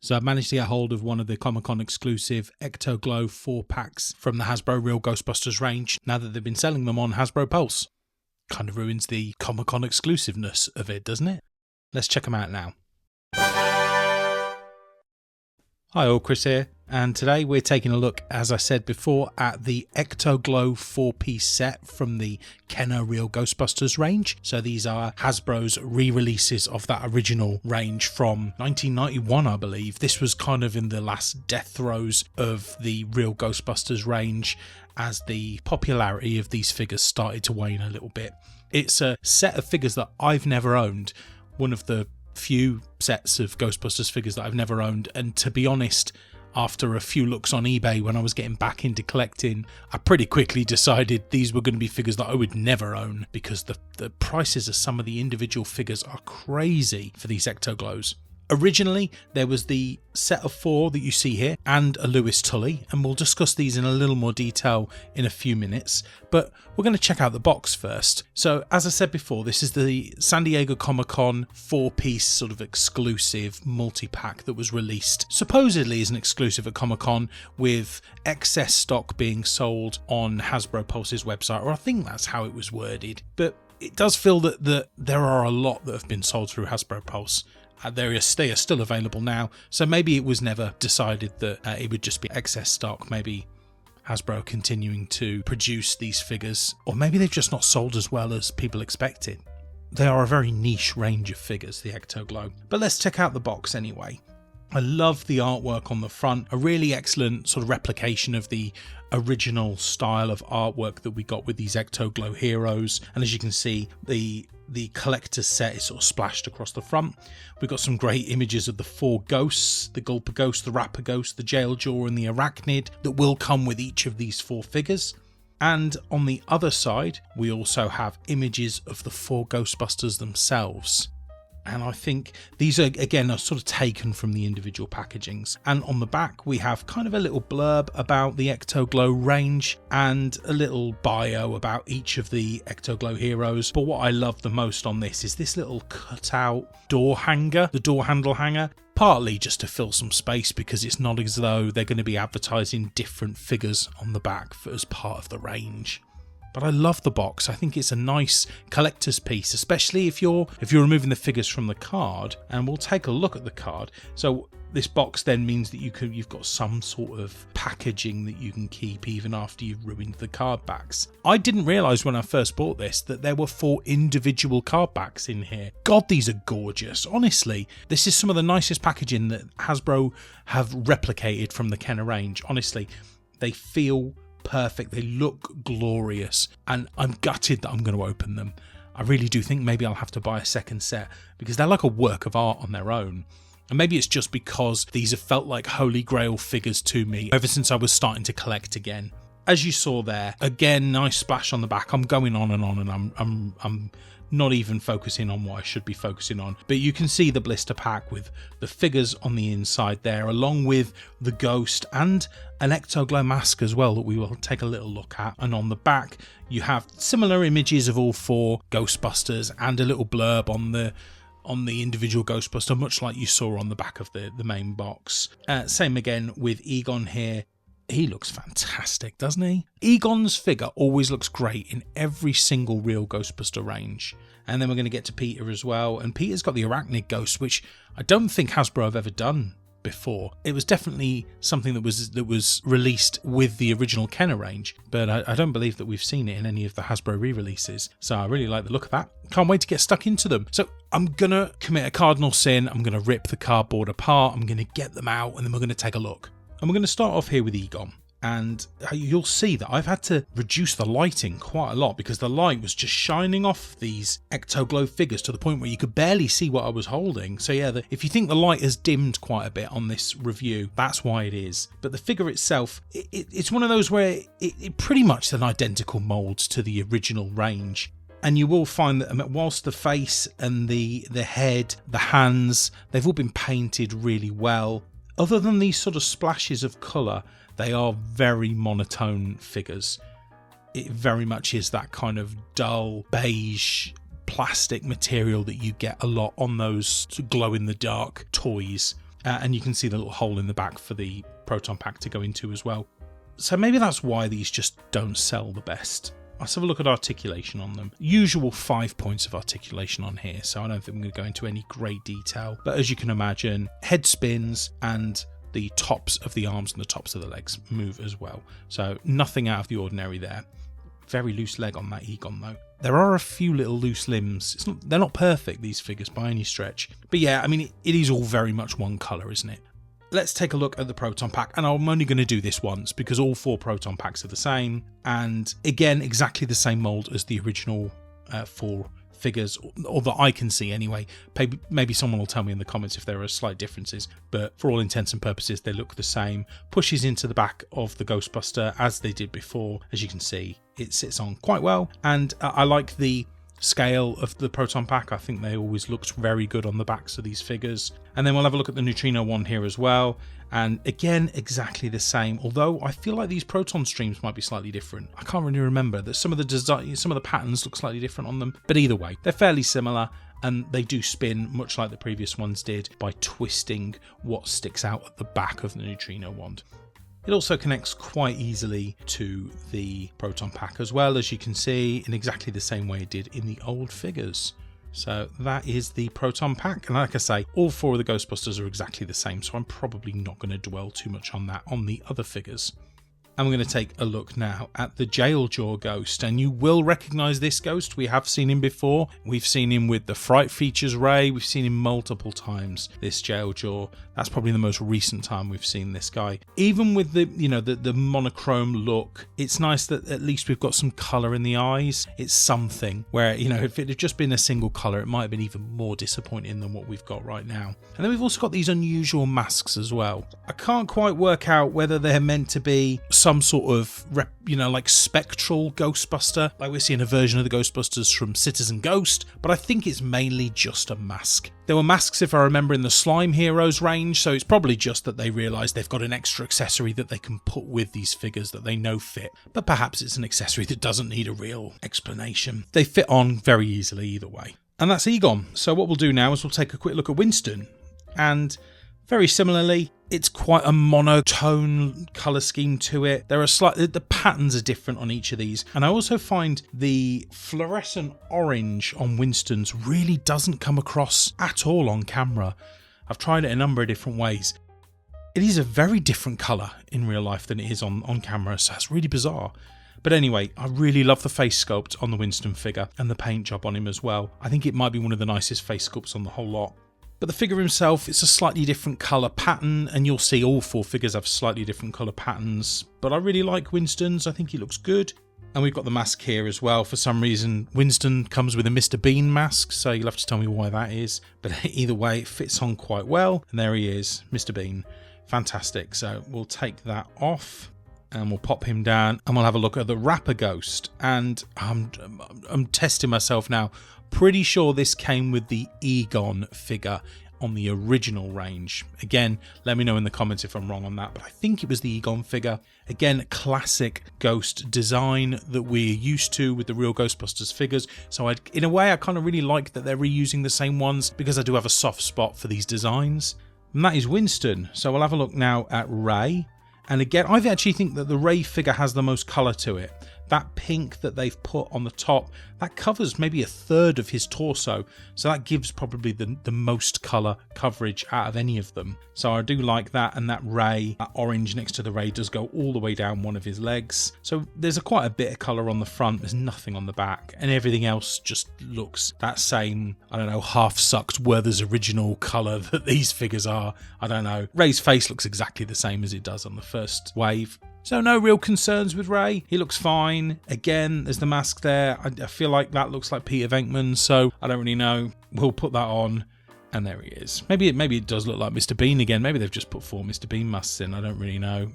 So I managed to get hold of one of the Comic-Con exclusive Ecto Glow 4-packs from the Hasbro Real Ghostbusters range, now that they've been selling them on Hasbro Pulse. Kind of ruins the Comic-Con exclusiveness of it, doesn't it? Let's check them out now. Hi all, Chris here, and today we're taking a look, as I said before, at the Ecto Glow 4-piece set from the Kenner Real Ghostbusters range. So these are Hasbro's re-releases of that original range from 1991, I believe. This was kind of in the last death throes of the Real Ghostbusters range as the popularity of these figures started to wane a little bit. It's a set of figures that I've never owned, one of the few sets of Ghostbusters figures that I've never owned, and to be honest, after a few looks on eBay when I was getting back into collecting, I pretty quickly decided these were going to be figures that I would never own, because the prices of some of the individual figures are crazy for these Ecto Glows. Originally, there was the set of 4 that you see here and a Lewis Tully, and we'll discuss these in a little more detail in a few minutes, but we're going to check out the box first. So as I said before, this is the San Diego Comic-Con 4-piece sort of exclusive multi-pack that was released supposedly as an exclusive at Comic-Con, with excess stock being sold on Hasbro Pulse's website, or I think that's how it was worded, but it does feel that there are a lot that have been sold through Hasbro Pulse. They are still available now, so maybe it was never decided that it would just be excess stock. Maybe Hasbro continuing to produce these figures, or maybe they've just not sold as well as people expected. They are a very niche range of figures, the Ecto Glow. But let's check out the box anyway. I love the artwork on the front, a really excellent sort of replication of the original style of artwork that we got with these Ecto Glow heroes. And as you can see, the collector's set is sort of splashed across the front. We've got some great images of the 4 ghosts, the Gulper Ghost, the Rapper Ghost, the Jailjaw and the Arachnid, that will come with each of these 4 figures. And on the other side, we also have images of the 4 Ghostbusters themselves. And I think these are, again, are sort of taken from the individual packagings. And on the back, we have kind of a little blurb about the Ecto Glow range and a little bio about each of the Ecto Glow heroes. But what I love the most on this is this little cutout door hanger, the door handle hanger, partly just to fill some space, because it's not as though they're going to be advertising different figures on the back as part of the range. But I love the box. I think it's a nice collector's piece, especially if you're removing the figures from the card, and we'll take a look at the card. So this box then means that you've got some sort of packaging that you can keep even after you've ruined the card backs. I didn't realise when I first bought this that there were 4 individual card backs in here. God, these are gorgeous. Honestly, this is some of the nicest packaging that Hasbro have replicated from the Kenner range. Honestly, they feel perfect, they look glorious, and I'm gutted that I'm going to open them. I really do think maybe I'll have to buy a second set, because they're like a work of art on their own. And maybe it's just because these have felt like holy grail figures to me ever since I was starting to collect again. As you saw there, again, nice splash on the back. I'm going on, and I'm not even focusing on what I should be focusing on. But you can see the blister pack with the figures on the inside there, along with the ghost and an Ecto Glow mask as well that we will take a little look at. And on the back, you have similar images of all 4 Ghostbusters and a little blurb on the individual Ghostbuster, much like you saw on the back of the main box. Same again with Egon here. He looks fantastic, doesn't he? Egon's figure always looks great in every single Real Ghostbuster range. And then we're going to get to Peter as well. And Peter's got the Arachnid Ghost, which I don't think Hasbro have ever done before. It was definitely something that was released with the original Kenner range, but I don't believe that we've seen it in any of the Hasbro re-releases. So I really like the look of that. Can't wait to get stuck into them. So I'm going to commit a cardinal sin. I'm going to rip the cardboard apart. I'm going to get them out, and then we're going to take a look. And we're going to start off here with Egon. And you'll see that I've had to reduce the lighting quite a lot, because the light was just shining off these Ecto Glow figures to the point where you could barely see what I was holding. So yeah, if you think the light has dimmed quite a bit on this review, that's why it is. But the figure itself, it's one of those where it pretty much an identical mould to the original range. And you will find that whilst the face and the head, the hands, they've all been painted really well. Other than these sort of splashes of colour, they are very monotone figures. It very much is that kind of dull beige plastic material that you get a lot on those glow-in-the-dark toys. and you can see the little hole in the back for the proton pack to go into as well. So maybe that's why these just don't sell the best. Let's have a look at articulation on them. Usual 5 points of articulation on here, so I don't think I'm going to go into any great detail. But as you can imagine, head spins and the tops of the arms and the tops of the legs move as well. So nothing out of the ordinary there. Very loose leg on that Egon though. There are a few little loose limbs. They're not perfect, these figures, by any stretch. But yeah, I mean, it is all very much one colour, isn't it? Let's take a look at the proton pack, and I'm only going to do this once because all 4 proton packs are the same, and again exactly the same mould as the original 4 figures, or that I can see anyway. Maybe someone will tell me in the comments if there are slight differences, but for all intents and purposes they look the same. Pushes into the back of the Ghostbuster as they did before. As you can see, it sits on quite well, and I like the scale of the proton pack. I think they always looked very good on the backs of these figures. And then we'll have a look at the neutrino one here as well, and again exactly the same, although I feel like these proton streams might be slightly different. I can't really remember that some of the patterns look slightly different on them, but either way they're fairly similar, and they do spin much like the previous ones did by twisting what sticks out at the back of the neutrino wand. It also connects quite easily to the proton pack as well, as you can see, in exactly the same way it did in the old figures. So that is the proton pack, and like I say, all 4 of the Ghostbusters are exactly the same, so I'm probably not going to dwell too much on that on the other figures. And we're going to take a look now at the Jailjaw Ghost, and you will recognise this ghost. We have seen him before. We've seen him with the Fright Features Ray. We've seen him multiple times, this Jailjaw. That's probably the most recent time we've seen this guy. Even with the, the monochrome look, it's nice that at least we've got some colour in the eyes. It's something where, if it had just been a single colour, it might have been even more disappointing than what we've got right now. And then we've also got these unusual masks as well. I can't quite work out whether they're meant to be some sort of, like spectral Ghostbuster, like we're seeing a version of the Ghostbusters from Citizen Ghost, but I think it's mainly just a mask. There were masks, if I remember, in the Slime Heroes range, so it's probably just that they realised they've got an extra accessory that they can put with these figures that they know fit, but perhaps it's an accessory that doesn't need a real explanation. They fit on very easily either way. And that's Egon. So what we'll do now is we'll take a quick look at Winston, and very similarly, it's quite a monotone colour scheme to it. The patterns are different on each of these. And I also find the fluorescent orange on Winston's really doesn't come across at all on camera. I've tried it a number of different ways. It is a very different colour in real life than it is on camera, so it's really bizarre. But anyway, I really love the face sculpt on the Winston figure and the paint job on him as well. I think it might be one of the nicest face sculpts on the whole lot. But the figure himself, it's a slightly different colour pattern, and you'll see all 4 figures have slightly different colour patterns. But I really like Winston's, I think he looks good. And we've got the mask here as well. For some reason, Winston comes with a Mr. Bean mask, so you'll have to tell me why that is. But either way, it fits on quite well. And there he is, Mr. Bean. Fantastic. So we'll take that off, and we'll pop him down, and we'll have a look at the Rapper Ghost. And I'm testing myself now. Pretty sure this came with the Egon figure on the original range. Again, let me know in the comments if I'm wrong on that, but I think it was the Egon figure. Again, classic ghost design that we're used to with the real Ghostbusters figures. So in a way, I kind of really like that they're reusing the same ones, because I do have a soft spot for these designs. And that is Winston. So we'll have a look now at Ray. And again, I actually think that the Ray figure has the most colour to it. That pink that they've put on the top, that covers maybe a third of his torso. So that gives probably the most colour coverage out of any of them. So I do like that. And that Ray, that orange next to the Ray, does go all the way down one of his legs. So there's quite a bit of colour on the front. There's nothing on the back. And everything else just looks that same, I don't know, half-sucked Werther's original colour that these figures are. I don't know. Ray's face looks exactly the same as it does on the first wave. So no real concerns with Ray. He looks fine. Again, there's the mask there. I feel like that looks like Peter Venkman, so I don't really know. We'll put that on, and there he is. Maybe it does look like Mr. Bean again. Maybe they've just put 4 Mr. Bean masks in. I don't really know.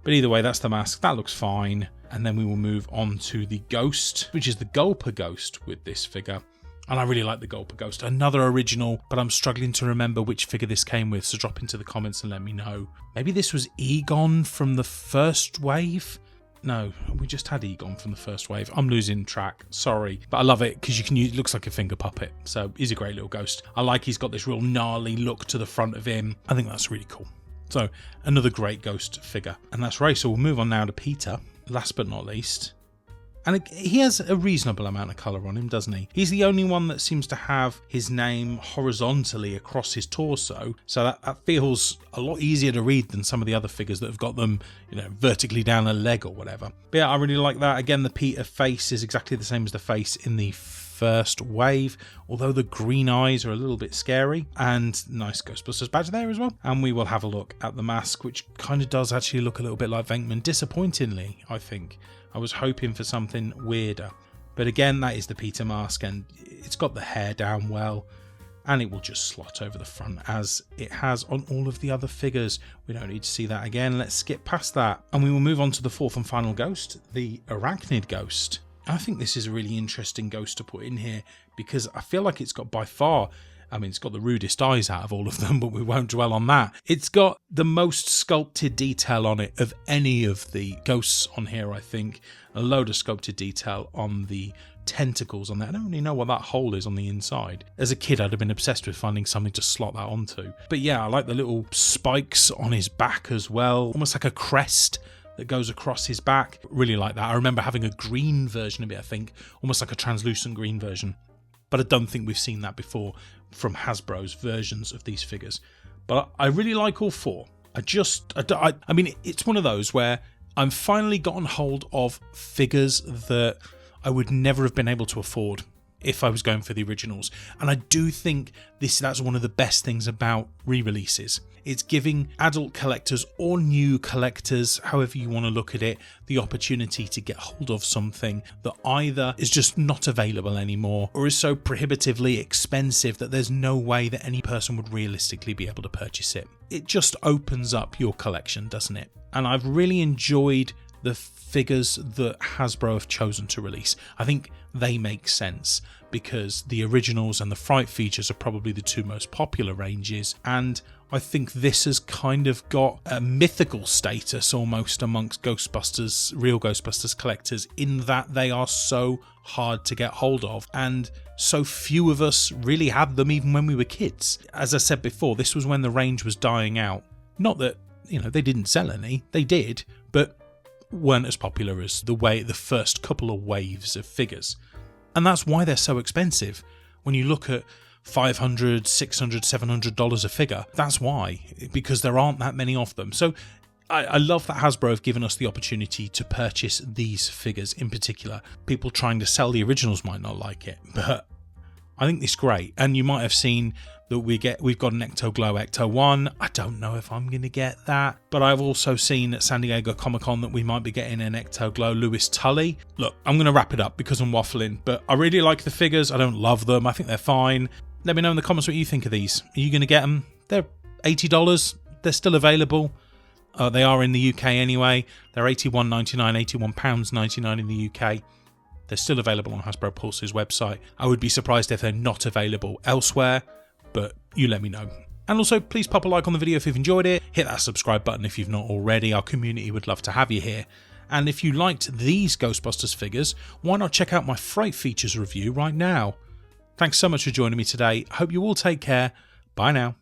But either way, that's the mask. That looks fine. And then we will move on to the Ghost, which is the Gulper Ghost with this figure. And I really like the Gulper Ghost. Another original, but I'm struggling to remember which figure this came with, so drop into the comments and let me know. Maybe this was Egon from the first wave? No, we just had Egon from the first wave. I'm losing track, sorry. But I love it because you can use, it looks like a finger puppet. So he's a great little ghost. I like he's got this real gnarly look to the front of him. I think that's really cool. So another great ghost figure. And that's right, so we'll move on now to Peter, last but not least. And he has a reasonable amount of colour on him, doesn't he? He's the only one that seems to have his name horizontally across his torso, so that feels a lot easier to read than some of the other figures that have got them, vertically down a leg or whatever. But yeah, I really like that. Again, the Peter face is exactly the same as the face in the first wave, although the green eyes are a little bit scary, and nice Ghostbusters badge there as well. And we will have a look at the mask, which kind of does actually look a little bit like Venkman, disappointingly, I think. I was hoping for something weirder, but again, that is the Peter mask, and it's got the hair down well, and it will just slot over the front as it has on all of the other figures. We don't need to see that again. Let's skip past that, and we will move on to the fourth and final ghost, the Arachnid Ghost. I think this is a really interesting ghost to put in here because I feel like it's got by far, it's got the rudest eyes out of all of them, but we won't dwell on that. It's got the most sculpted detail on it of any of the ghosts on here, I think. A load of sculpted detail on the tentacles on there. I don't really know what that hole is on the inside. As a kid, I'd have been obsessed with finding something to slot that onto. But yeah, I like the little spikes on his back as well, almost like a crest that goes across his back. Really like that. I remember having a green version of it, I think, almost like a translucent green version. But I don't think we've seen that before from Hasbro's versions of these figures. But I really like all four. It's one of those where I'm finally gotten hold of figures that I would never have been able to afford if I was going for the originals. And I do think that's one of the best things about re-releases. It's giving adult collectors or new collectors, however you want to look at it, the opportunity to get hold of something that either is just not available anymore or is so prohibitively expensive that there's no way that any person would realistically be able to purchase it. It just opens up your collection, doesn't it? And I've really enjoyed the figures that Hasbro have chosen to release. I think they make sense because the originals and the Fright features are probably the two most popular ranges, and I think this has kind of got a mythical status almost amongst Ghostbusters, real Ghostbusters collectors, in that they are so hard to get hold of, and so few of us really had them even when we were kids. As I said before, this was when the range was dying out. Not that, they didn't sell any, they did, but weren't as popular as the first couple of waves of figures. And that's why they're so expensive. When you look at $500, $600, $700 a figure, that's why, because there aren't that many of them. So I love that Hasbro have given us the opportunity to purchase these figures in particular. People trying to sell the originals might not like it, but I think it's great. And you might have seen that we've got an Ecto Glow Ecto 1. I don't know if I'm going to get that, but I've also seen at San Diego Comic-Con that we might be getting an Ecto Glow Lewis Tully. Look, I'm going to wrap it up because I'm waffling, but I really like the figures. I don't love them. I think they're fine. Let me know in the comments what you think of these. Are you going to get them? They're $80. They're still available. They are in the UK anyway. They're £81.99, £81.99 in the UK. They're still available on Hasbro Pulse's website. I would be surprised if they're not available elsewhere, but you let me know. And also, please pop a like on the video if you've enjoyed it. Hit that subscribe button if you've not already. Our community would love to have you here. And if you liked these Ghostbusters figures, why not check out my Fright Features review right now? Thanks so much for joining me today. Hope you all take care. Bye now.